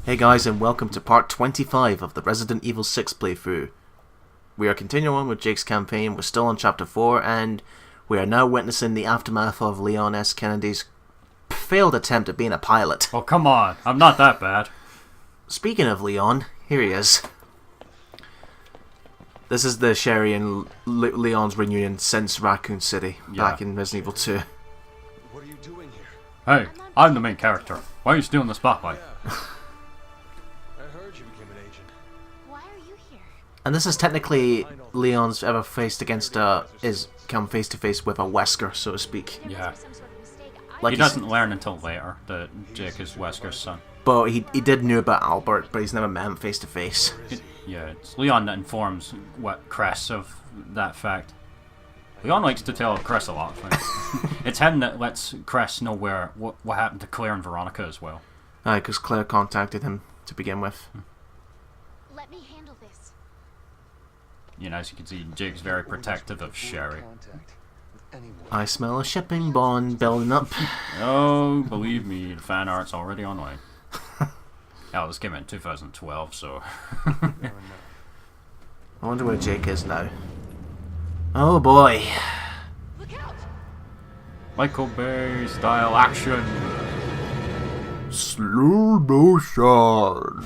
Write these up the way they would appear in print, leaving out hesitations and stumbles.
Hey guys, and welcome to part 25 of the Resident Evil 6 playthrough. We are continuing on with Jake's campaign. We're still on chapter 4, and we are now witnessing the aftermath of Leon S. Kennedy's failed attempt at being a pilot. Oh, come on. I'm not that bad. Speaking of Leon, here he is. This is the Sherry and Leon's reunion since Raccoon City, back in Resident Evil 2. What are you doing here? Hey, I'm the main character. Why are you stealing the spotlight? And this is technically Leon's ever faced against come face to face with a Wesker, so to speak. Yeah. Like he doesn't learn until later that Jake is Wesker's son. But he did know about Albert, but he's never met him face to face. Yeah, it's Leon that informs Chris of that fact. Leon likes to tell Chris a lot of things. It's him that lets Chris know what happened to Claire and Veronica as well. Aye, because Claire contacted him to begin with. Let me handle this. You know, as you can see, Jake's very protective of Sherry. I smell a shipping bond building up. Oh, believe me, the fan art's already online. Oh, this came out in 2012, so... I wonder where Jake is now. Oh boy. Look out! Michael Bay style action. Slow motion.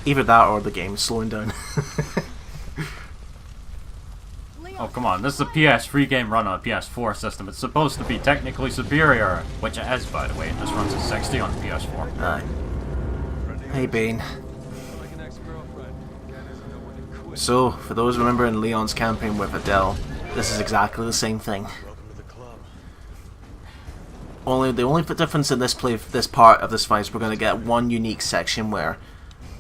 Either that or the game's slowing down. Oh, come on. This is a PS3 game run on a PS4 system. It's supposed to be technically superior, which it is, by the way. It just runs at 60 on the PS4. Aye. Hey, Bane. So, for those remembering Leon's campaign with Adele, this is exactly the same thing. The only difference in this part of this fight is we're going to get one unique section where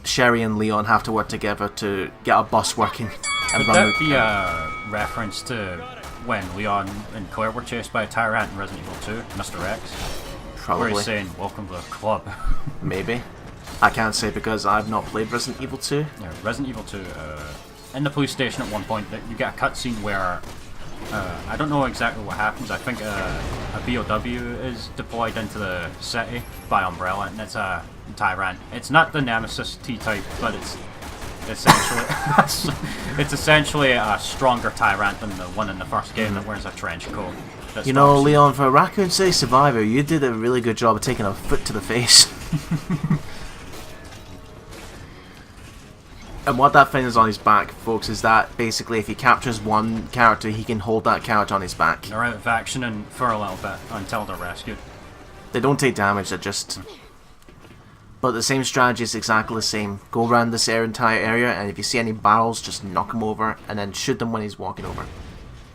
Sherry and Leon have to work together to get a bus working. And Could that be a reference to when Leon and Claire were chased by a tyrant in Resident Evil 2, Mr. X? Probably. Where he's saying, "Welcome to the club." Maybe. I can't say because I've not played Resident Evil 2. Yeah, Resident Evil 2, in the police station at one point, you get a cutscene where, I don't know exactly what happens. I think a BOW is deployed into the city by Umbrella, and it's a tyrant. It's not the Nemesis T-type, but it's essentially a stronger tyrant than the one in the first game that wears a trench coat. You know, Leon, for a Raccoon City survivor, you did a really good job of taking a foot to the face. And what that thing is on his back, folks, is that basically if he captures one character, he can hold that character on his back. They're out of action and for a little bit until they're rescued. They don't take damage, they're just... But the same strategy is exactly the same. Go around this entire area, and if you see any barrels, just knock them over, and then shoot them when he's walking over.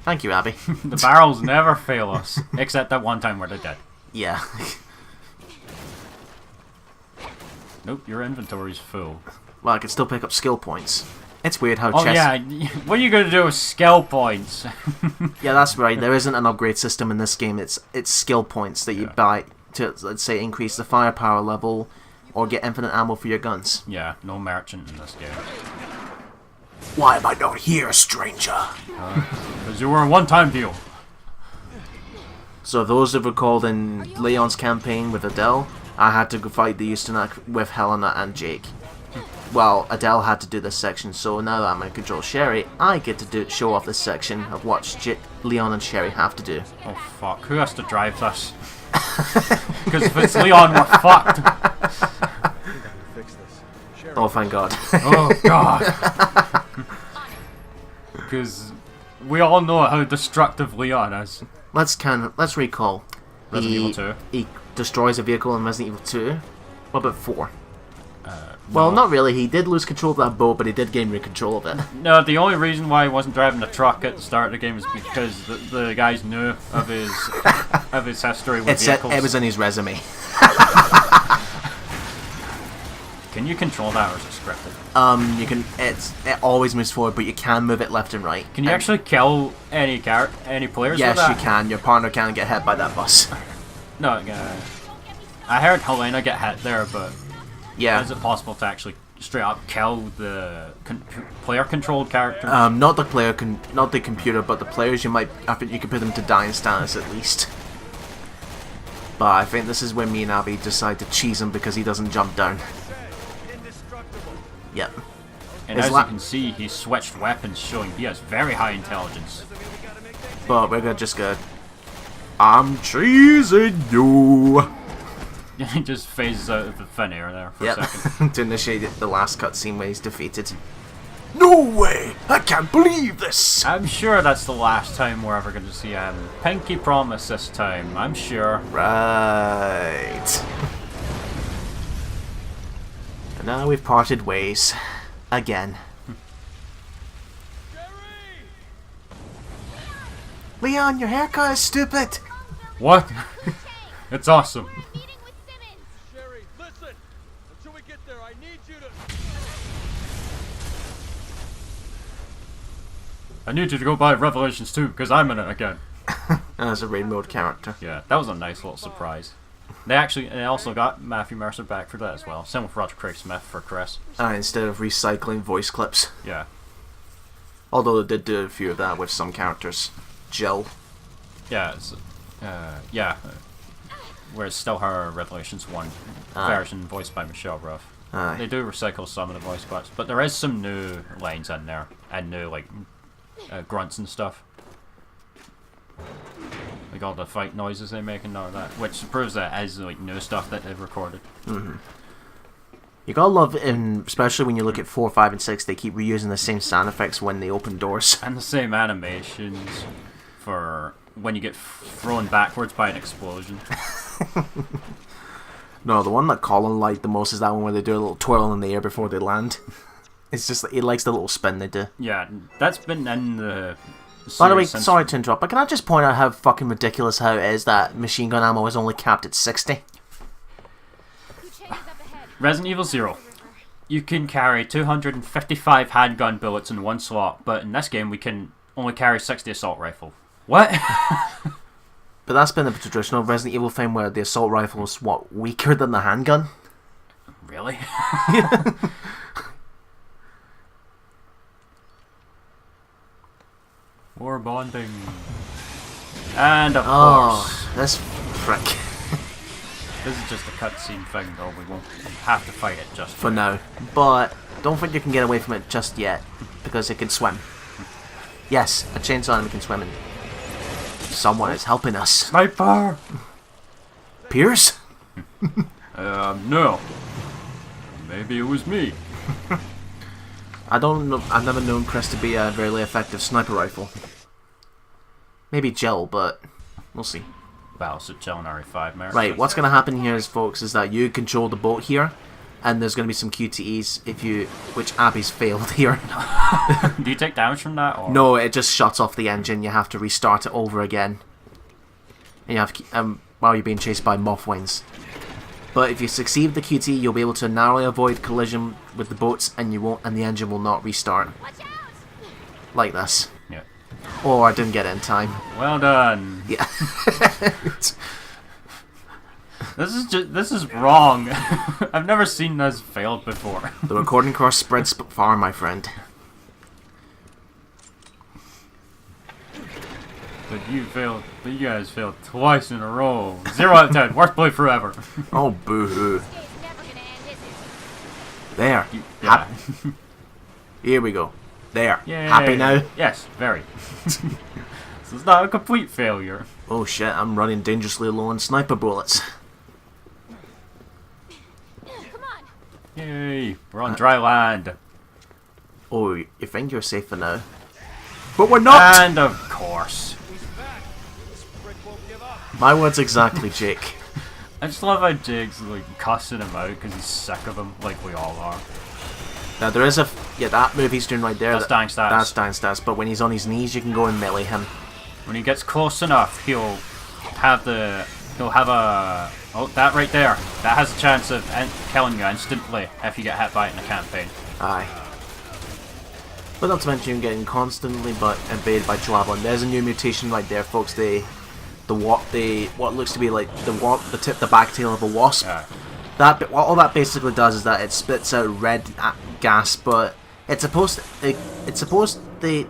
Thank you, Abby. The barrels never fail us, except that one time where they're dead. Yeah. Nope, your inventory's full. Well, I can still pick up skill points. It's weird how Oh yeah, what are you going to do with skill points? Yeah, that's right. There isn't an upgrade system in this game. It's skill points that you buy to, let's say, increase the firepower level or get infinite ammo for your guns. Yeah, no merchant in this game. Why am I not here, stranger? Because you were a one-time deal. So those who've recalled in Leon's campaign with Adele, I had to go fight the Ustanak with Helena and Jake. Well, Adele had to do this section, so now that I'm in control of Sherry, I get to show off this section of what Leon and Sherry have to do. Oh fuck, who has to drive this? Because if it's Leon, we're fucked. Oh, thank God. Oh god. Because we all know how destructive Leon is. Let's recall. Resident Evil 2. He destroys a vehicle in Resident Evil 2. What about 4? Well, not really. He did lose control of that boat, but he did gain control of it. No, the only reason why he wasn't driving the truck at the start of the game is because the guys knew of his history with vehicles. It was in his resume. Can you control that, or is it scripted? You can. It always moves forward, but you can move it left and right. Can you actually kill any players? Yes, with that? you can. Your partner can get hit by that bus. No, I heard Helena get hit there, but yeah, is it possible to actually straight up kill the player-controlled characters? Not the computer, but the players. You can put them to dying status at least. But I think this is when me and Abby decide to cheese him because he doesn't jump down. Yep. And as you can see, he switched weapons, showing he has very high intelligence. But we're gonna just go, I'm cheesing you! He just phases out of the thin air there for a second. To initiate the last cutscene where he's defeated. No way! I can't believe this! I'm sure that's the last time we're ever going to see him. Pinky promise this time, I'm sure. Right. And now we've parted ways. Again. Leon, your haircut is stupid! What? It's awesome. Sherry, listen! Until we get there, I need you to... I need you to go buy Revelations 2, because I'm in it again. As a raid mode character. Yeah, that was a nice little surprise. They also got Matthew Mercer back for that as well. Same with Roger Craig Smith for Chris. Instead of recycling voice clips. Yeah. Although they did do a few of that with some characters. Jill. Yeah, whereas still her Revelations 1 version voiced by Michelle Ruff. They do recycle some of the voice clips, but there is some new lines in there, and new, like, grunts and stuff. Like all the fight noises they make and all that, which proves that it is, like, new stuff that they've recorded. Mm-hmm. You gotta love, especially when you look at 4, 5, and 6, they keep reusing the same sound effects when they open doors. And the same animations for when you get thrown backwards by an explosion. No, the one that Colin liked the most is that one where they do a little twirl in the air before they land. It's just, he likes the little spin they do. Yeah, that's been in the series. By the way, sorry to interrupt, but can I just point out how fucking ridiculous how it is that machine gun ammo is only capped at 60? Resident Evil 0. You can carry 255 handgun bullets in one slot, but in this game we can only carry 60 assault rifle. What? But that's been the traditional Resident Evil thing where the assault rifle is, what, weaker than the handgun? Really? War bonding. And of course. This prick. This is just a cutscene thing though, we won't have to fight it just for now. But don't think you can get away from it just yet, because it can swim. Yes, a chainsaw enemy can swim, and someone is helping us. Sniper! Pierce? No. Maybe it was me. I don't know. I've never known Chris to be a very effective sniper rifle. Maybe Jill, but we'll see. Well, so Jill and RE5 merit. Right, what's going to happen here is, folks, is that you control the boat here, and there's going to be some QTEs if you, which Abby's failed here. Do you take damage from that? Or? No, it just shuts off the engine. You have to restart it over again. And you have to, while you're being chased by moth wings. But if you succeed the QTE, you'll be able to narrowly avoid collision with the boats, and you won't, and the engine will not restart. Like this. Yeah. Oh, I didn't get it in time. Well done. Yeah. This is wrong. I've never seen this failed before. The recording cross spreads far, my friend. But you guys failed twice in a row. 0 out of 10. Worst playthrough ever. Oh, boo-hoo. There. Yeah. Here we go. There. Yay. Happy now? Yes, very. So it's not a complete failure. Oh shit, I'm running dangerously low on sniper bullets. Come on. Yay, we're on dry land. Oh, you think you're safe for now? But we're not! And of course. My words exactly, Jake. I just love how Jake's like cussing him out because he's sick of him, like we all are. Now there is that move he's doing right there. That's dying stats. That's dying stats, but when he's on his knees you can go and melee him. When he gets close enough, he'll have a... Oh, that right there. That has a chance of killing you instantly if you get hit by it in a campaign. Aye. But not to mention you getting constantly invaded by Javelin. There's a new mutation right there, folks. What looks to be like the back tail of a wasp. Yeah. All that basically does is that it spits out red gas, but the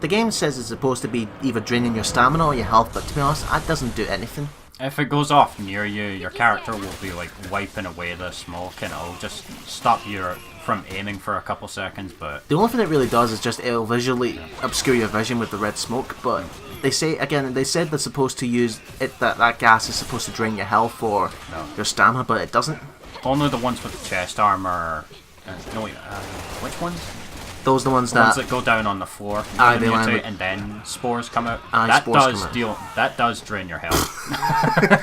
game says it's supposed to be either draining your stamina or your health, but to be honest, that doesn't do anything. if it goes off near you, your character will be like wiping away the smoke, and it'll just stop you from aiming for a couple seconds. But The only thing it really does is just it'll visually obscure your vision with the red smoke. But they say again, they said they're supposed to use it. That gas is supposed to drain your health or your stamina, but it doesn't. only the ones with the chest armor. No, wait, which ones? Those are the ones The ones that. that go down on the floor, Aye, you they land mutate, with- and then spores come out. Aye, That spores does come out. deal. That does drain your health.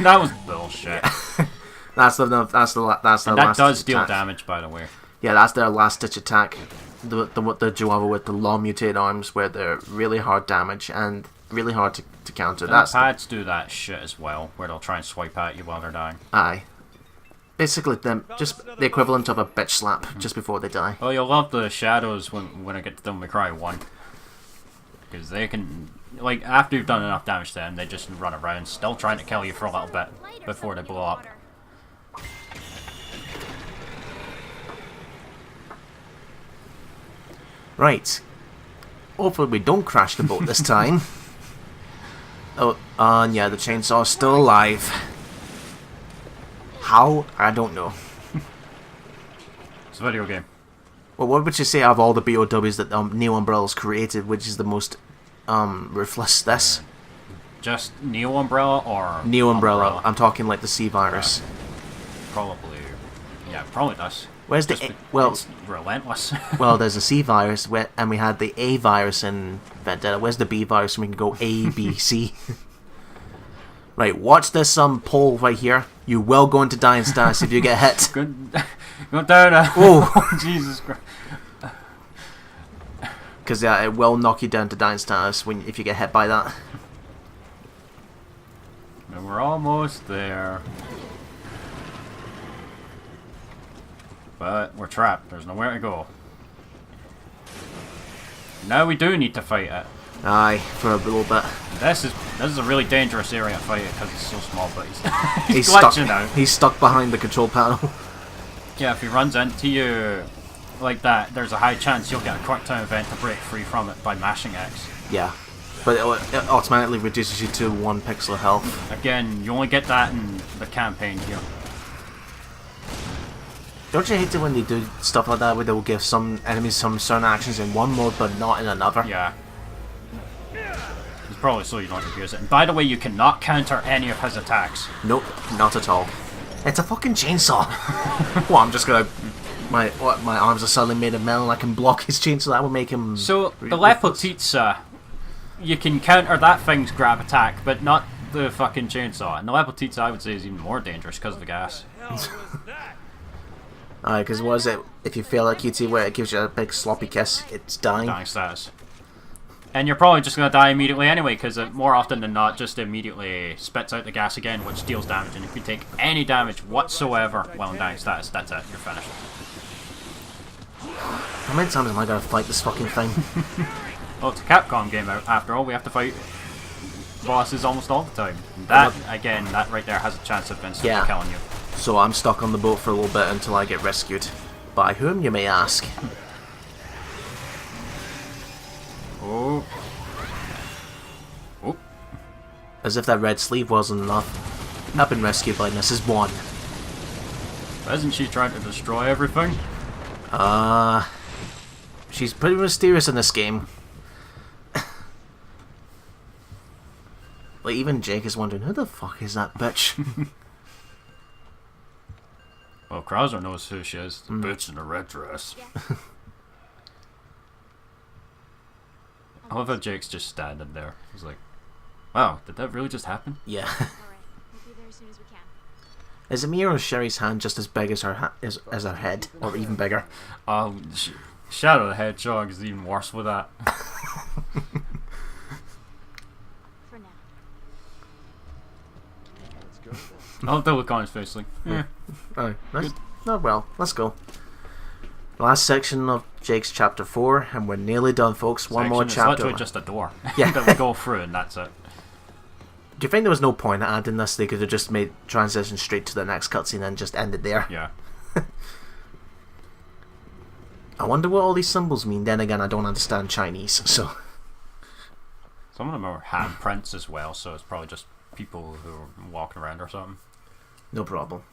That was bullshit. That's the And that last does ditch deal attack. damage, by the way. Yeah, that's their last ditch attack. The Juava with the long mutated arms, where they're really hard damage and really hard to counter. And That's the pads do that shit as well, where they'll try and swipe at you while they're dying. aye. Basically, them just the equivalent of a bitch slap just before they die. Oh, you'll love the shadows when I get to Devil May Cry 1. Because they can, like, after you've done enough damage to them, they just run around, still trying to kill you for a little bit before they blow up. Right. Hopefully we don't crash the boat this time. Oh, and yeah, the chainsaw's still alive. How? I don't know. It's a video game. Well, what would you say of all the BOWs that Neo Umbrella's created, which is the most ruthless? This? Just Neo Umbrella or Neo Umbrella. I'm talking like the C virus. Probably. Yeah, probably does. Where's the Just A? be- Well, it's relentless. well, there's a C virus, and we had the A virus in Vendetta. Where's the B virus? And we can go A, B, C. Right, watch this pole right here. You will go into dying status if you get hit. Good. Go down. Oh. Jesus Christ. Because it will knock you down to dying status if you get hit by that. And we're almost there. But we're trapped. There's nowhere to go. Now we do need to fight it. Aye, for a little bit. This is a really dangerous area to fight it because it's so small. But he's He's glitching stuck. out. He's stuck behind the control panel. Yeah, if he runs into you like that, there's a high chance you'll get a quick time event to break free from it by mashing X. Yeah, but it automatically reduces you to 1 pixel of health. Again, you only get that in the campaign here. Don't you hate it when they do stuff like that, where they'll give some enemies some certain actions in one mode but not in another? Yeah. It's probably so you don't abuse it. And by the way, you cannot counter any of his attacks. Nope, not at all. It's a fucking chainsaw. Well, I'm just gonna. My arms are suddenly made of metal and I can block his chainsaw. That would make him. So, really the worthless. Lepotitsa, you can counter that thing's grab attack, but not the fucking chainsaw. And the Lepotitsa, I would say, is even more dangerous because of the gas. Hell was that? Aye, because what is it? If you fail at QT where it gives you a big sloppy kiss, it's dying. Dying status. And you're probably just going to die immediately anyway, because it more often than not just immediately spits out the gas again, which deals damage. And if you take any damage whatsoever while in dying status, that's it, you're finished. How many times am I gonna fight this fucking thing? Oh, it's a Capcom game after all, we have to fight bosses almost all the time. And that, again, that right there has a chance of instantly Yeah. killing you. So I'm stuck on the boat for a little bit until I get rescued. By whom, you may ask? Oh. Oh. As if that red sleeve wasn't enough. I've been rescued by Mrs. 1. Isn't she trying to destroy everything? She's pretty mysterious in this game. Like, even Jake is wondering, who the fuck is that bitch? Well, Krauser knows who she is. The bitch in a red dress. I love how Jake's just standing there. He's like, wow, did that really just happen? Yeah. All right. We'll be there as soon as we can. Is Amir or Sherry's hand just as big as her as her head, or even bigger? Shadow the Hedgehog is even worse with that. For now. Let's go then. I'll look on his face like, eh. Oh, well, let's go. Last section of Jake's chapter 4, and we're nearly done, folks. One more It's chapter. literally just a door Yeah. that we go through, and that's it. Do you think there was no point at adding this? They could have just made transition straight to the next cutscene and just ended there. Yeah. I wonder what all these symbols mean. Then again, I don't understand Chinese, so. Some of them are handprints as well, so it's probably just people who are walking around or something. No problem.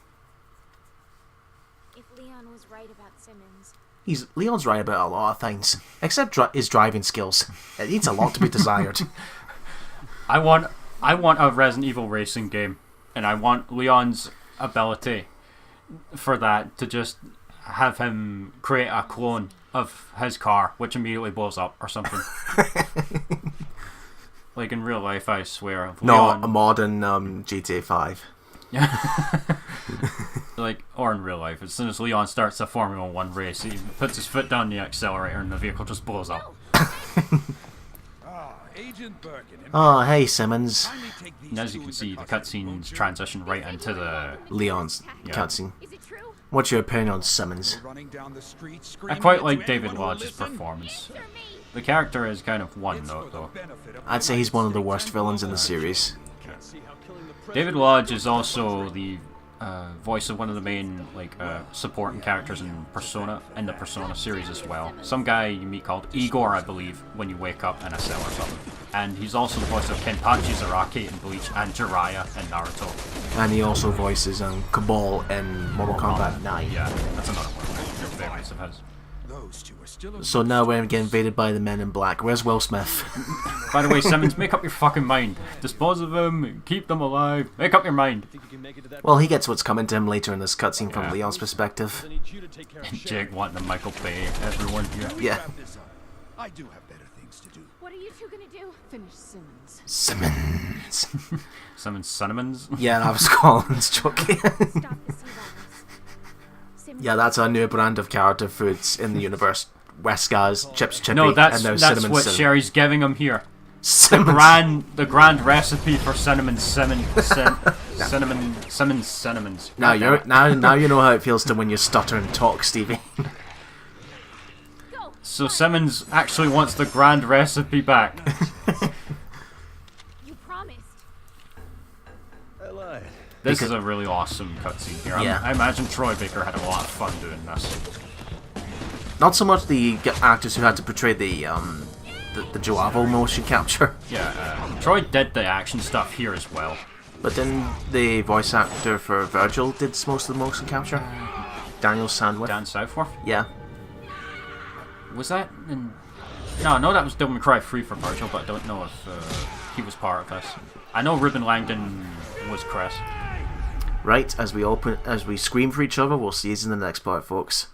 If Leon was right about Simmons, Leon's right about a lot of things, except his driving skills. It needs a lot to be desired. I want a Resident Evil racing game, and I want Leon's ability for that to just have him create a clone of his car, which immediately blows up or something. Like in real life, I swear. Not a modern GTA 5. Like, or in real life, as soon as Leon starts a Formula 1 race, he puts his foot down the accelerator and the vehicle just blows up. Agent Birkin. Oh, hey, Simmons. And as you can see, the cutscenes transition right into the... Leon's cutscene. is it true? What's your opinion on Simmons? I quite like David Lodge's performance. The character is kind of one note, though. I'd say he's one of the worst villains in the series. David Lodge is also the voice of one of the main supporting characters in the Persona series as well. Some guy you meet called Igor, I believe, when you wake up in a cell or something. And he's also the voice of Kenpachi Zaraki in Bleach and Jiraiya in Naruto. And he also voices Cabal in Mortal Kombat 9. Yeah, that's another one of your favorites of his. So now we're getting invaded by the Men in Black. Where's Will Smith? By the way, Simmons, make up your fucking mind. Dispose of them, keep them alive. Make up your mind. Well, he gets what's coming to him later in this cutscene from Leon's perspective. Jake wanting to Michael Bay everyone here. Yeah. I do have better things to do. What are you two gonna do? Finish Simmons. Simmons. Simmons Cinnamons. Yeah, that was Colin's joke. Stop the sea violence. Simmons, Yeah, that's a new brand of character foods in the universe. Wescar's Chips Chippy, No, that's and now what Cinnamon Sherry's giving him here. Cinnamon. The grand recipe for cinnamons. Now you know how it feels to when you stutter and talk, Stevie. go. So Simmons actually wants the grand recipe back. You promised. I lied. This is a really awesome cutscene here. Yeah. I imagine Troy Baker had a lot of fun doing this. Not so much the actors who had to portray the Joavo motion capture, Yeah, Troy did the action stuff here as well. but then the voice actor for Virgil did most of the motion capture. Daniel Sandwith. Dan Southworth? Yeah. Was that in... No, that was Devil May Cry 3 for Virgil, but I don't know if he was part of this. I know Ruben Langdon was Chris. Right, as we scream for each other, we'll see you in the next part, folks.